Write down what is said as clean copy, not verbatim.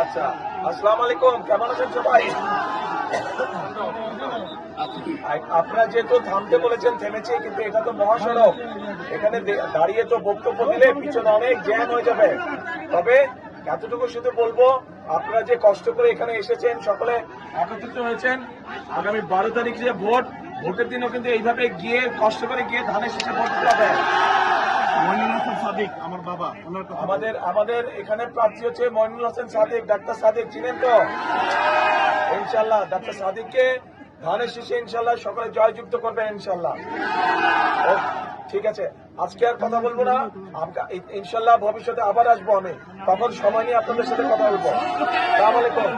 আচ্ছা, আসসালামু আলাইকুম, কেমন আছেন সবাই? আপনারা যেহেতু থামতে বলেছেন থেমেছি, কিন্তু এটা তো মহাসড়ক, এখানে দাঁড়িয়ে তো বক্তব্য দিলে পিছনে অনেক জ্যাম হয়ে যাবে। তবে এতটুকু শুধু বলবো, আপনারা যে কষ্ট করে এখানে এসেছেন, সকলে একত্রিত হয়েছেন, আগামী 12 তারিখ যে ভোটের দিনও কিন্তু এইভাবে গিয়ে কষ্ট করে গিয়ে ধানের শীষে ভোট দিতে হবে। আমার বাবা আমাদের এখানে প্রার্থী হচ্ছে মইনুল হোসেন সাদিক, ডাক্তার সাদিক চিনেন তো? ইনশাল্লাহ ডাক্তার সাদিককে ধানের শীষে ইনশাল্লাহ সকলে জয়যুক্ত করবেন ইনশাল্লাহ। ঠিক আছে, আজকে আর কথা বলবো না, ইনশাল্লাহ ভবিষ্যতে আবার আসবো আমি, তখন সময় নিয়ে আপনাদের সাথে কথা বলবো। আসসালামু আলাইকুম।